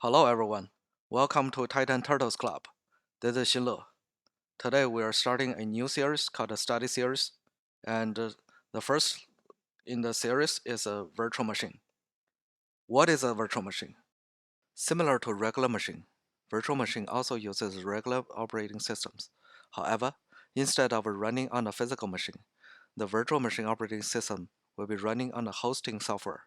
Hello everyone, welcome to Titan Turtles Club. This is Xinle. Today we are starting a new series called the Study Series, and the first in the series is a virtual machine. What is a virtual machine? Similar to regular machine, virtual machine also uses regular operating systems. However, instead of running on a physical machine, the virtual machine operating system will be running on a hosting software.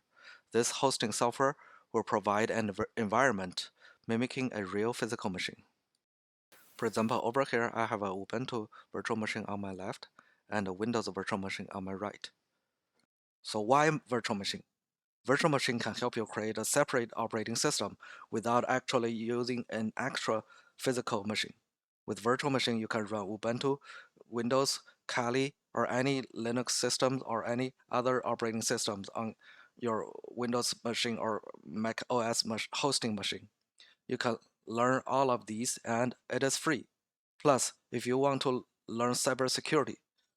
This hosting software will provide an environment mimicking a real physical machine. For example, over here I have a Ubuntu virtual machine on my left and a Windows virtual machine on my right. So why virtual machine? Virtual machine can help you create a separate operating system without actually using an extra physical machine. With virtual machine, you can run Ubuntu, Windows, Kali, or any Linux systems or any other operating systems on your Windows machine or Mac OS hosting machine. You can learn all of these and it is free. Plus, if you want to learn cybersecurity,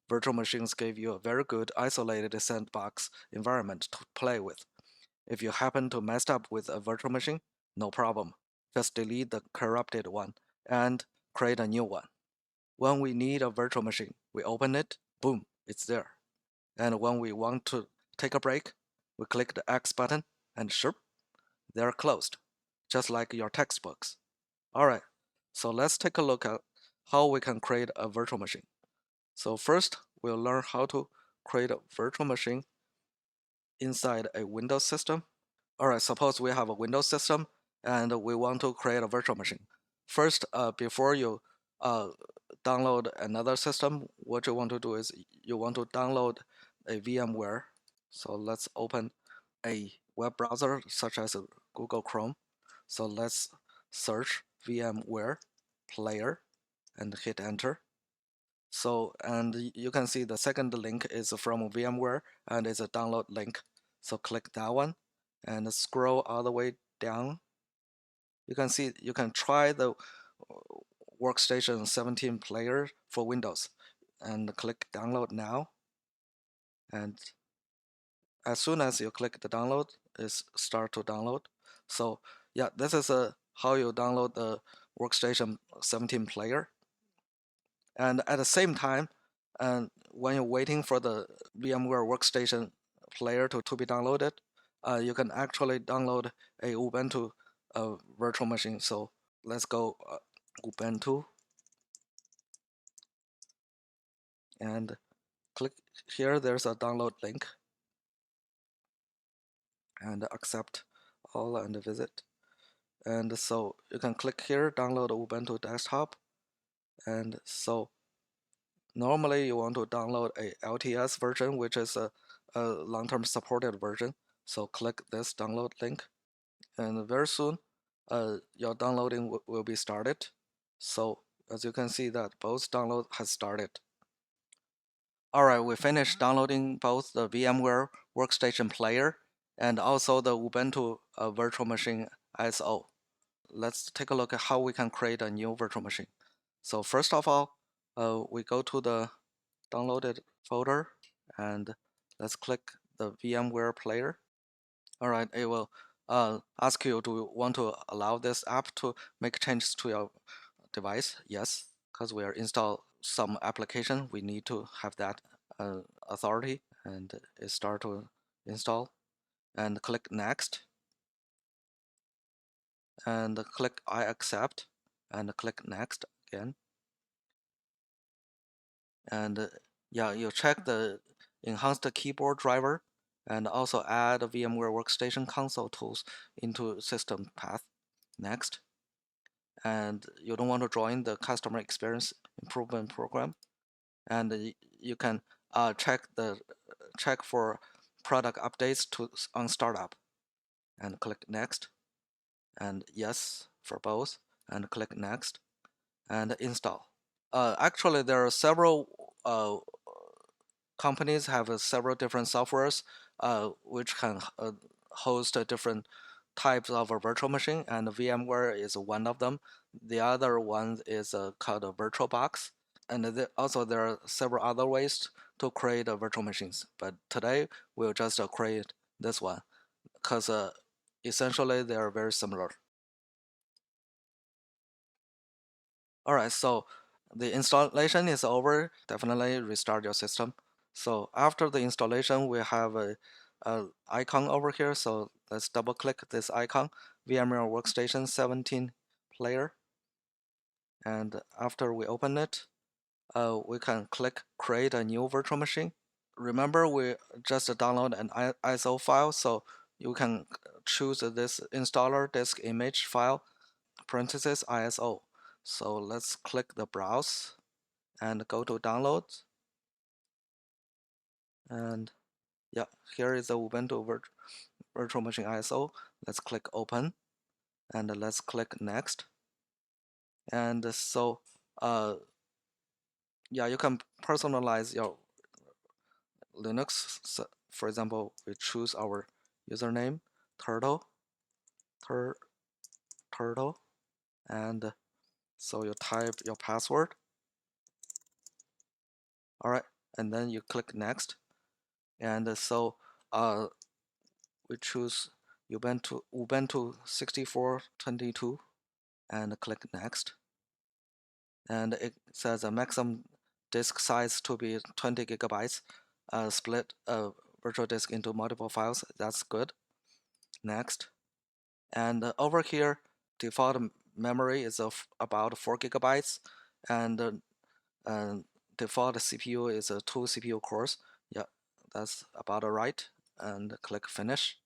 virtual machines give you a very good isolated sandbox environment to play with. If you happen to mess up with a virtual machine, no problem. Just delete the corrupted one and create a new one. When we need a virtual machine, we open it, boom, it's there. And when we want to take a break, we click the X button and sure, they're closed, just like your textbooks. Alright, so let's take a look at how we can create a virtual machine. So first, we'll learn how to create a virtual machine inside a Windows system. Alright, suppose we have a Windows system and we want to create a virtual machine. First, before you uh, download another system, what you want to do is you want to download a VMware. So let's open a web browser such as Google Chrome. So let's search VMware player and hit enter. So, and you can see the second link is from VMware and it's a download link. So click that one and scroll all the way down. You can see you can try the Workstation 17 player for Windows and click download now. And as soon as you click the download, it's start to download. So yeah, this is how you download the Workstation 17 player. And at the same time, and when you're waiting for the VMware Workstation player to be downloaded, you can actually download a Ubuntu virtual machine. So let's go Ubuntu and click here. There's a download link and accept all and visit. And so you can click here, download Ubuntu desktop. And so normally you want to download a LTS version, which is a long-term supported version. So click this download link and very soon your downloading will be started. So as you can see that both download has started. Alright, we finished downloading both the VMware Workstation Player and also the Ubuntu Virtual Machine ISO. Let's take a look at how we can create a new virtual machine. So first of all, we go to the downloaded folder and let's click the VMware player. Alright, it will ask you, do you want to allow this app to make changes to your device? Yes, because we are install some application, we need to have that authority, and it start to install. And click next, and click I accept, and click next again. And yeah, you check the enhanced keyboard driver and also add VMware Workstation console tools into system path. Next. And you don't want to join the customer experience improvement program. And you can check for product updates on startup and click next and yes for both and click next and install. Actually, there are several companies have several different softwares which can host different types of a virtual machine, and VMware is one of them. The other one is called a VirtualBox, and also there are several other ways to create virtual machines. But today we'll just create this one because essentially they are very similar. All right, so the installation is over. Definitely restart your system. So after the installation, we have a icon over here. So let's double click this icon, VMware Workstation 17 player. And after we open it, we can click create a new virtual machine. Remember, we just download an ISO file, so you can choose this installer disk image file, parentheses ISO. So let's click the browse and go to downloads. And yeah, here is the Ubuntu virtual machine ISO. Let's click open and let's click next. And so, yeah, you can personalize your Linux. So for example, we choose our username, turtle, tur turtle, and so you type your password. All right, and then you click next. And so we choose Ubuntu 6422 and click next. And it says a maximum disk size to be 20 gigabytes. Split a virtual disk into multiple files. That's good. Next. And over here, default memory is of about 4 gigabytes, and default CPU is 2 CPU cores. Yeah, that's about right. And click finish.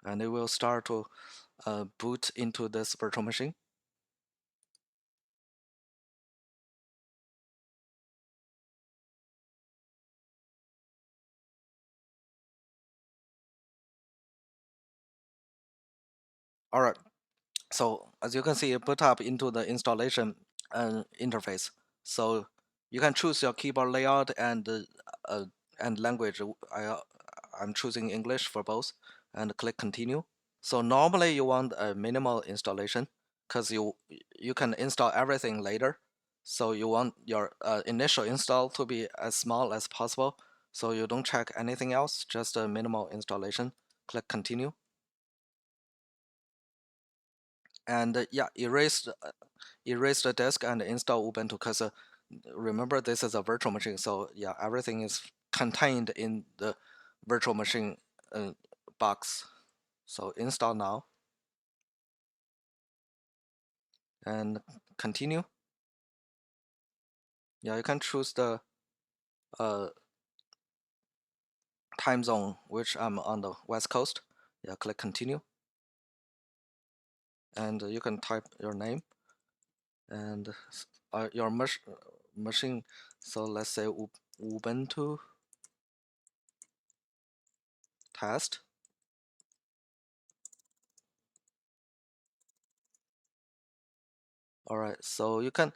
And it will start to boot into this virtual machine. All right. So as you can see, it boot up into the installation interface. So you can choose your keyboard layout and language. I'm choosing English for both, and click continue. So normally you want a minimal installation because you can install everything later. So you want your initial install to be as small as possible. So you don't check anything else, just a minimal installation. Click continue. And yeah, erase the disk and install Ubuntu because remember this is a virtual machine, so yeah, everything is contained in the virtual machine box. So install now and continue. Yeah, you can choose the uh, time zone, which I'm on the West Coast. Yeah, click continue, and you can type your name and your machine. So let's say Ubuntu test. All right, so you can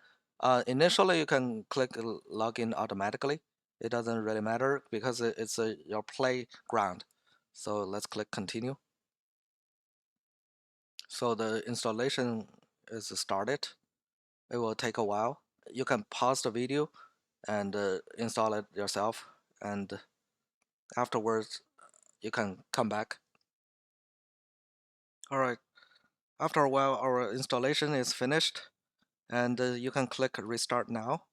initially you can click login automatically. It doesn't really matter because it's your playground. So let's click continue. So the installation is started. It will take a while. You can pause the video and install it yourself, and afterwards you can come back. All right, after a while our installation is finished, and you can click restart now.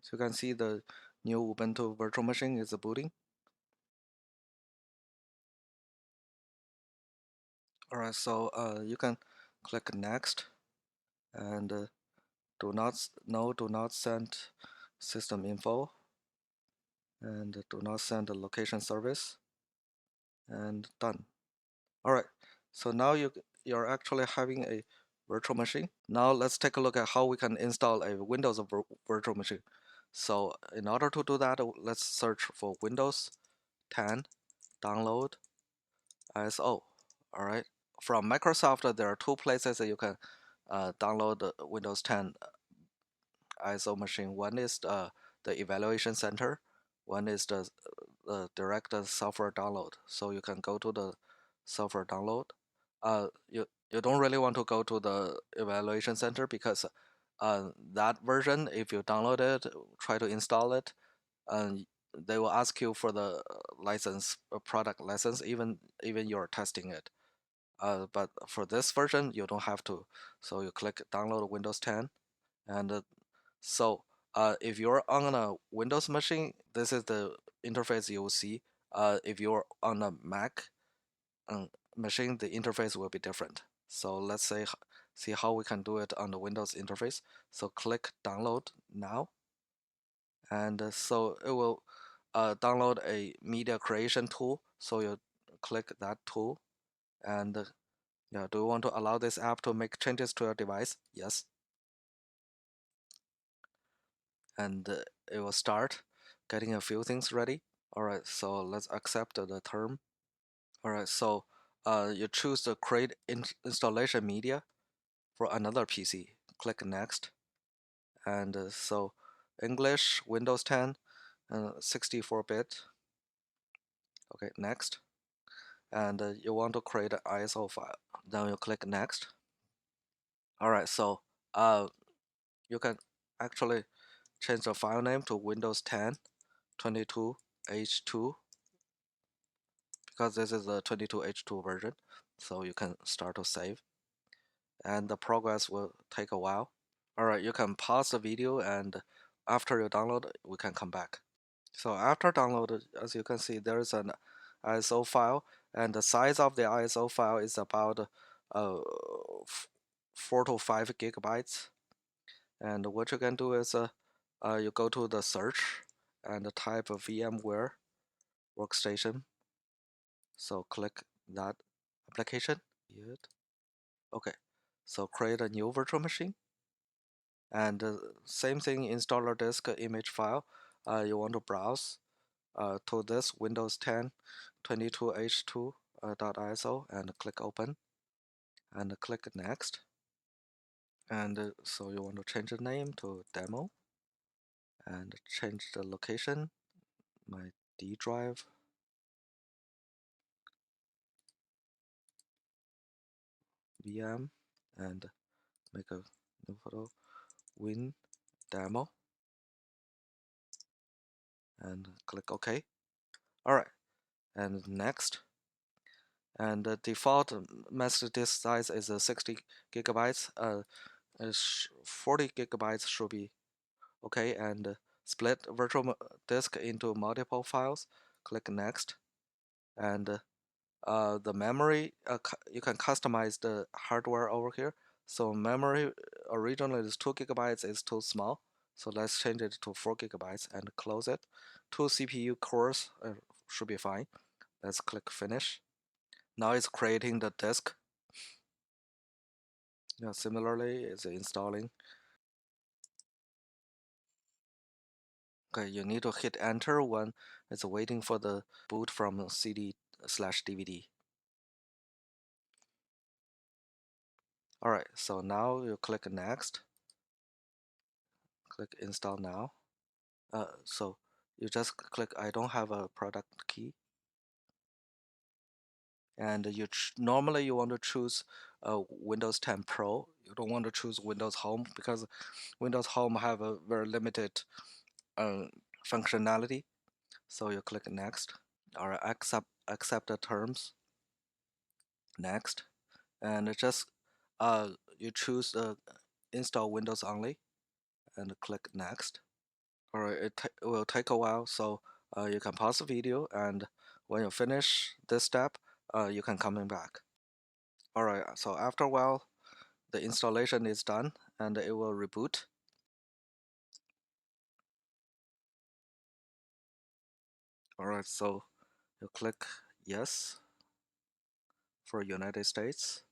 So you can see the new Ubuntu virtual machine is booting. All right, so you can click next and do not send system info, and do not send the location service, and done. All right, so now you're actually having a virtual machine. Now let's take a look at how we can install a Windows virtual machine. So in order to do that, let's search for Windows 10 download ISO. All right. From Microsoft, there are two places that you can download the Windows 10 ISO machine. One is the evaluation center. One is the direct software download. So you can go to the software download. You don't really want to go to the evaluation center because that version, if you download it, try to install it, they will ask you for the license, product license, even you're testing it. But for this version, you don't have to. So you click download Windows 10, and if you're on a Windows machine, this is the interface you will see. If you're on a Mac um, machine, the interface will be different. So let's see how we can do it on the Windows interface. So click download now, and so it will download a media creation tool. So you click that tool, and yeah, do you want to allow this app to make changes to your device? Yes. And it will start getting a few things ready. All right, so let's accept the term. All right, so you choose the create installation media for another PC. Click next, and so English, Windows 10, 64-bit. Okay, next, and you want to create an ISO file. Then you click next. All right, so you can actually change the file name to Windows 10 22H2 because this is the 22H2 version. So you can start to save, and the progress will take a while. All right, you can pause the video, and after you download, we can come back. So after download, as you can see, there is an ISO file, and the size of the ISO file is about 4 to 5 gigabytes. And what you can do is you go to the search and type VMware Workstation. So click that application. Okay, so create a new virtual machine, and same thing, installer disk image file. You want to browse to this Windows 10 22H2 .iso and click open, and click next. And so you want to change the name to demo, and change the location, my D drive, VM, and make a new photo, Win demo, and click OK. All right, and next. And the default master disk size is 60 gigabytes. 40 gigabytes should be okay. And split virtual disk into multiple files. Click next, and the memory, you can customize the hardware over here. So memory originally is 2 gigabytes, is too small. So let's change it to 4 gigabytes and close it. 2 CPU cores should be fine. Let's click finish. Now it's creating the disk. Yeah, similarly, it's installing. Okay, you need to hit enter when it's waiting for the boot from CD/DVD. All right, so now you click next, click install now. So you just click I don't have a product key, and normally you want to choose Windows 10 Pro. You don't want to choose Windows Home because Windows Home have a very limited uh, functionality. So you click next. All right, accept the terms. Next, and just you choose install Windows only, and click next. All right, it will take a while, so you can pause the video, and when you finish this step, you can come in back. All right, so after a while, the installation is done, and it will reboot. All right, so you click yes for United States.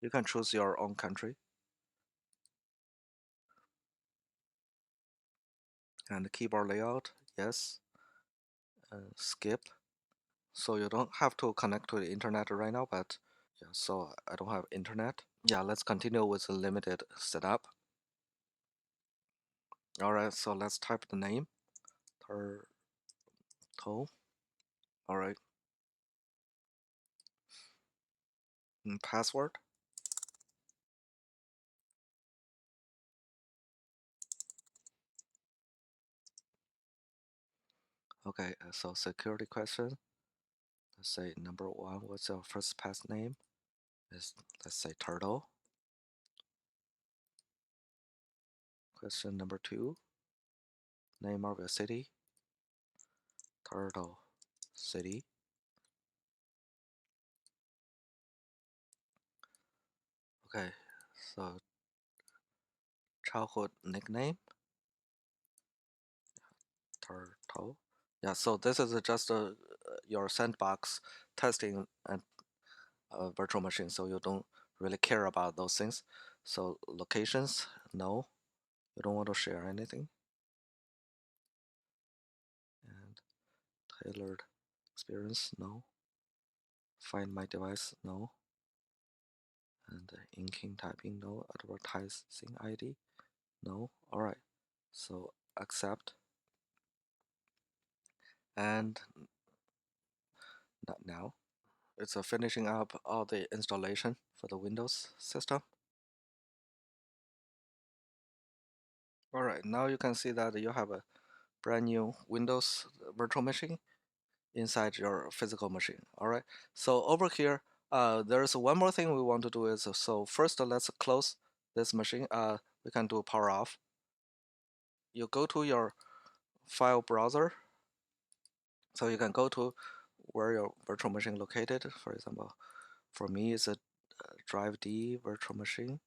You can choose your own country, and the keyboard layout, yes, skip. So you don't have to connect to the internet right now, but yeah, so I don't have internet. Yeah, let's continue with the limited setup. All right, so let's type the name, Turtle. All right, and password. Okay, so security question. Let's say number one, what's your first pet name? Is let's say turtle. Question number two, name of your city. Turtle City. Okay, so childhood nickname, turtle. Yeah, so this is just your sandbox testing and virtual machine, so you don't really care about those things. So locations, no, you don't want to share anything. And tailored experience, no. Find my device, no. And inking typing, no. Advertising ID, no. All right, so accept. And not now. It's finishing up all the installation for the Windows system. All right, now you can see that you have a brand new Windows virtual machine inside your physical machine. All right, so over here, there's one more thing we want to do is, so first let's close this machine. We can do power off. You go to your file browser, so you can go to where your virtual machine located. For example, for me, it's a drive D virtual machine.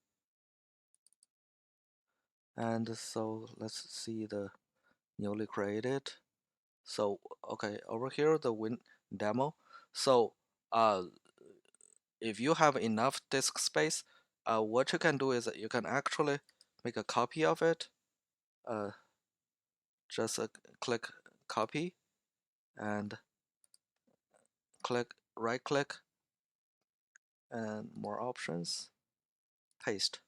And so let's see the newly created. So okay, over here the win demo. So uh, if you have enough disk space, what you can do is that you can actually make a copy of it. Uh, just click copy and click right click and more options, paste,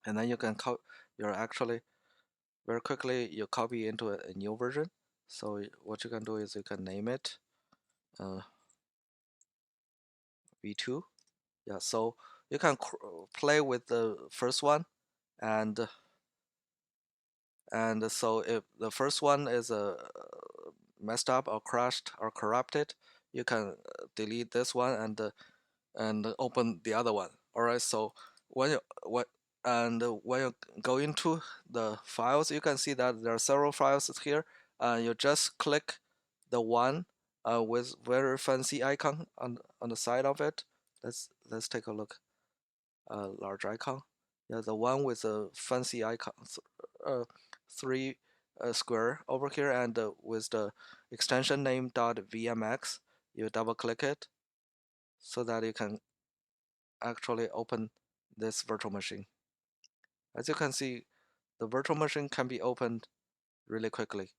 and then you can you're actually very quickly you copy into a new version. So what you can do is you can name it uh, v2. Yeah, so you can play with the first one, and so if the first one is messed up or crashed or corrupted, you can delete this one and open the other one. All right, so when you go into the files, you can see that there are several files here. You just click the one with very fancy icon on the side of it. Let's take a look. Large icon. Yeah, the one with the fancy icon, uh, three square over here, and with the extension name .vmx. You double click it so that you can actually open this virtual machine. As you can see, the virtual machine can be opened really quickly.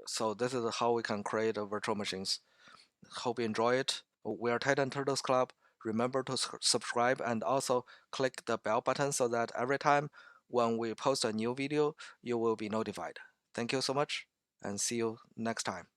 So this is how we can create virtual machines. Hope you enjoy it. We are Titan Turtles Club. Remember to subscribe and also click the bell button so that every time when we post a new video, you will be notified. Thank you so much and see you next time.